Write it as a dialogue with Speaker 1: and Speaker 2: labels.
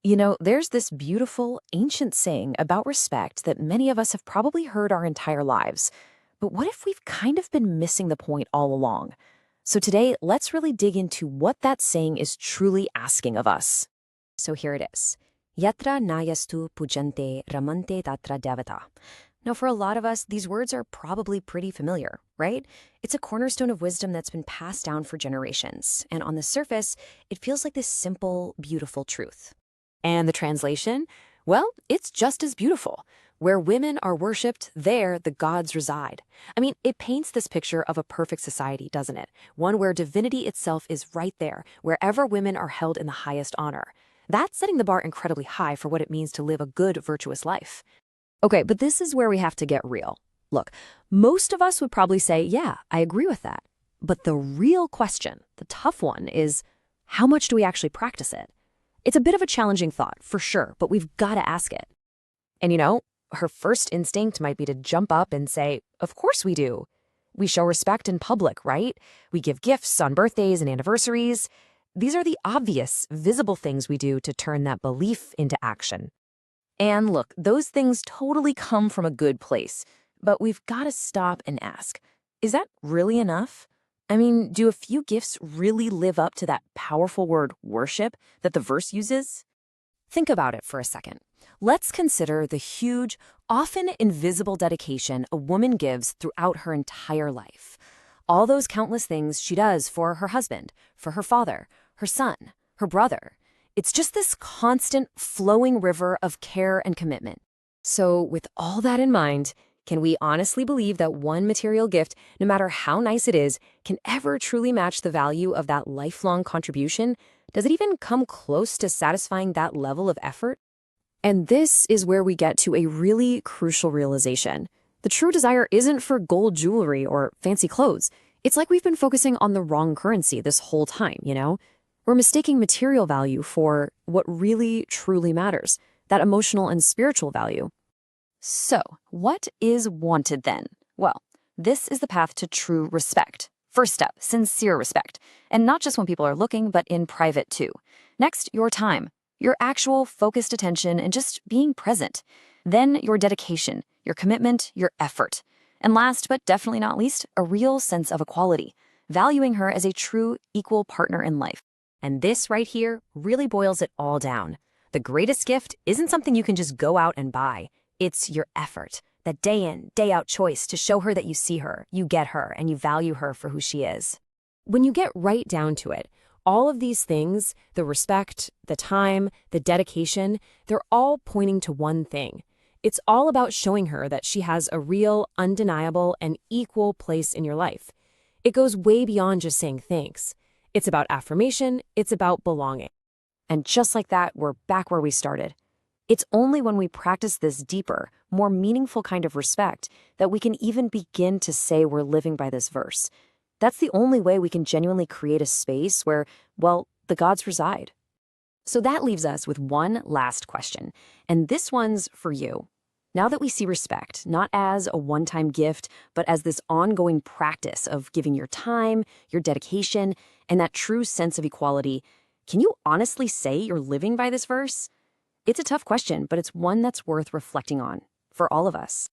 Speaker 1: There's this beautiful, ancient saying about respect that many of us have probably heard our entire lives. But what if we've kind of been missing the point all along? So today, let's really dig into what that saying is truly asking of us. So here it is. Yatra nayastu pujante ramante tatra devata. Now, for a lot of us, these words are probably pretty familiar, right? It's a cornerstone of wisdom that's been passed down for generations. And on the surface, it feels like this simple, beautiful truth. And the translation? Well, it's just as beautiful. Where women are worshipped, there the gods reside. I mean, it paints this picture of a perfect society, doesn't it? One where divinity itself is right there, wherever women are held in the highest honor. That's setting the bar incredibly high for what it means to live a good, virtuous life. Okay, but this is where we have to get real. Look, most of us would probably say, yeah, I agree with that. But the real question, the tough one, is how much do we actually practice it? It's a bit of a challenging thought, for sure, but we've got to ask it. And her first instinct might be to jump up and say, of course we do. We show respect in public, right? We give gifts on birthdays and anniversaries. These are the obvious, visible things we do to turn that belief into action. And look, those things totally come from a good place, but we've got to stop and ask, is that really enough? I mean, do a few gifts really live up to that powerful word worship that the verse uses? Think about it for a second. Let's consider the huge, often invisible dedication a woman gives throughout her entire life. All those countless things she does for her husband, for her father, her son, her brother. It's just this constant flowing river of care and commitment. So with all that in mind, can we honestly believe that one material gift, no matter how nice it is, can ever truly match the value of that lifelong contribution? Does it even come close to satisfying that level of effort? And this is where we get to a really crucial realization. The true desire isn't for gold jewelry or fancy clothes. It's like we've been focusing on the wrong currency this whole time. We're mistaking material value for what really, truly matters, that emotional and spiritual value. So, what is wanted then? Well, this is the path to true respect. First step, sincere respect. And not just when people are looking, but in private too. Next, your time, your actual focused attention and just being present. Then your dedication, your commitment, your effort. And last, but definitely not least, a real sense of equality, valuing her as a true equal partner in life. And this right here really boils it all down. The greatest gift isn't something you can just go out and buy. It's your effort, that day in, day out choice to show her that you see her, you get her, and you value her for who she is. When you get right down to it, all of these things, the respect, the time, the dedication, they're all pointing to one thing. It's all about showing her that she has a real, undeniable, and equal place in your life. It goes way beyond just saying thanks. It's about affirmation, it's about belonging. And just like that, we're back where we started. It's only when we practice this deeper, more meaningful kind of respect that we can even begin to say we're living by this verse. That's the only way we can genuinely create a space where, well, the gods reside. So that leaves us with one last question, and this one's for you. Now that we see respect, not as a one-time gift, but as this ongoing practice of giving your time, your dedication, and that true sense of equality, can you honestly say you're living by this verse? It's a tough question, but it's one that's worth reflecting on for all of us.